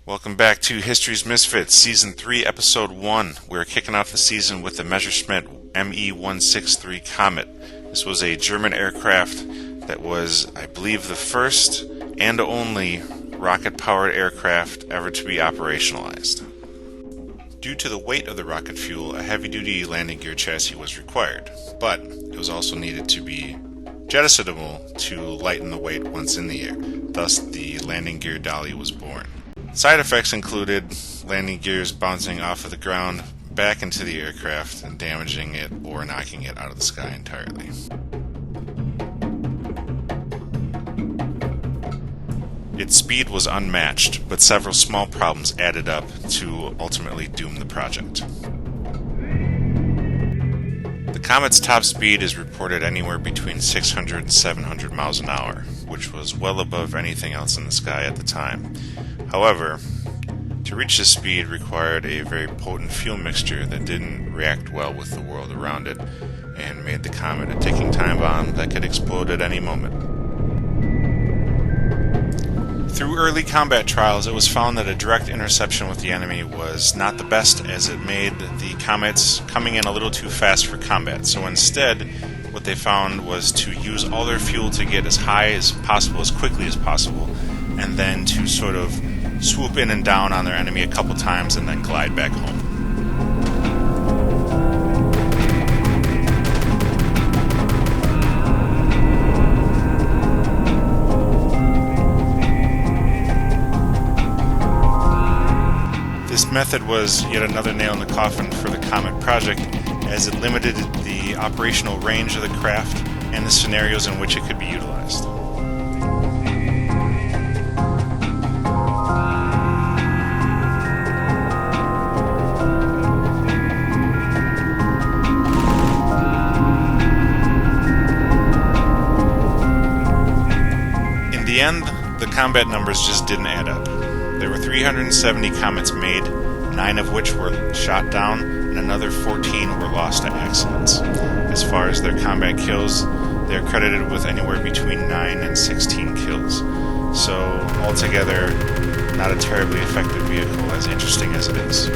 Welcome back to History's Misfits, Season 3, Episode 1. We're kicking off the season with the Messerschmitt Me-163 Comet. This was a German aircraft that was, I believe, the first and only rocket-powered aircraft ever to be operationalized. Due to the weight of the rocket fuel, a heavy-duty landing gear chassis was required, but it was also needed to be jettisonable to lighten the weight once in the air. Thus, the landing gear Dolly was born. Side effects included landing gears bouncing off of the ground back into the aircraft and damaging it or knocking it out of the sky entirely. Its speed was unmatched, but several small problems added up to ultimately doom the project. The Comets Top Speed is reported anywhere between 600 and 700 miles an hour, which was well above anything else in the sky at the time. However, to reach this speed required a very potent fuel mixture that didn't react well with the world around it and made the comet a ticking time bomb that could explode at any moment. Through early combat trials, it was found that a direct interception with the enemy was not the best, as it made the comets coming in a little too fast for combat. So instead, what they found was to use all their fuel to get as high as possible, as quickly as possible, and then to sort of swoop in and down on their enemy a couple times and then glide back home. This method was yet another nail in the coffin for the Comet project, as it limited the operational range of the craft and the scenarios in which it could be utilized. In the end, the combat numbers just didn't add up. There were 370 comets made, 9 of which were shot down, and another 14 were lost to accidents. As far as their combat kills, they are credited with anywhere between 9 and 16 kills. So, altogether, not a terribly effective vehicle, as interesting as it is.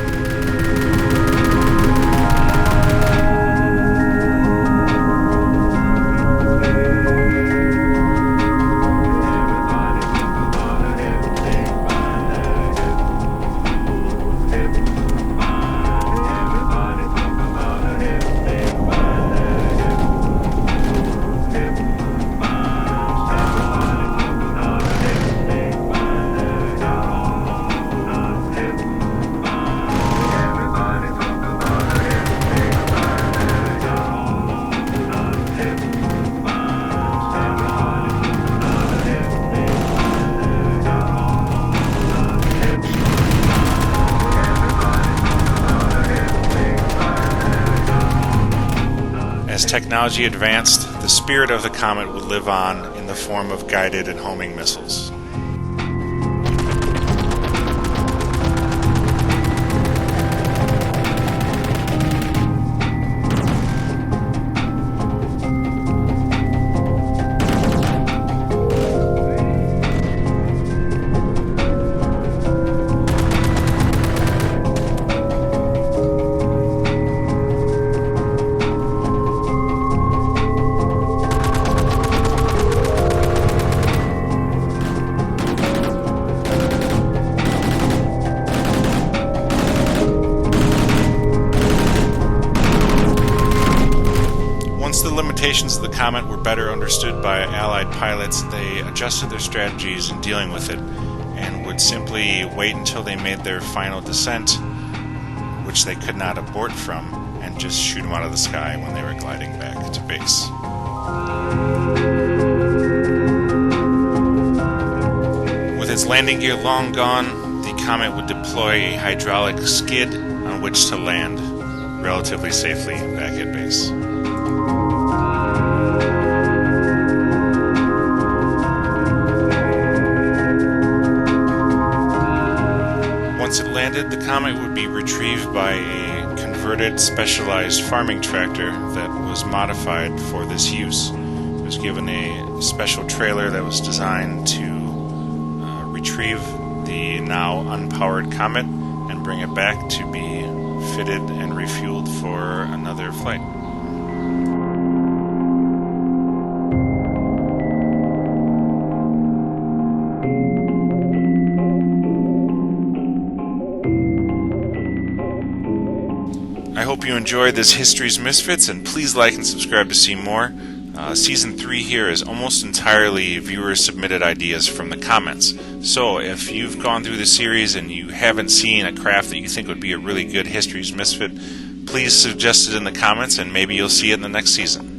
As technology advanced, the spirit of the comet would live on in the form of guided and homing missiles. Once the limitations of the Comet were better understood by Allied pilots, they adjusted their strategies in dealing with it and would simply wait until they made their final descent, which they could not abort from, and just shoot them out of the sky when they were gliding back to base. With its landing gear long gone, the Comet would deploy a hydraulic skid on which to land relatively safely back at base. Once it landed, the Comet would be retrieved by a converted, specialized farming tractor that was modified for this use. It was given a special trailer that was designed to retrieve the now unpowered Comet and bring it back to be fitted and refueled for another flight. I hope you enjoyed this History's Misfits, and please like and subscribe to see more. Season 3 here is almost entirely viewer-submitted ideas from the comments. So if you've gone through the series and you haven't seen a craft that you think would be a really good History's Misfit, please suggest it in the comments and maybe you'll see it in the next season.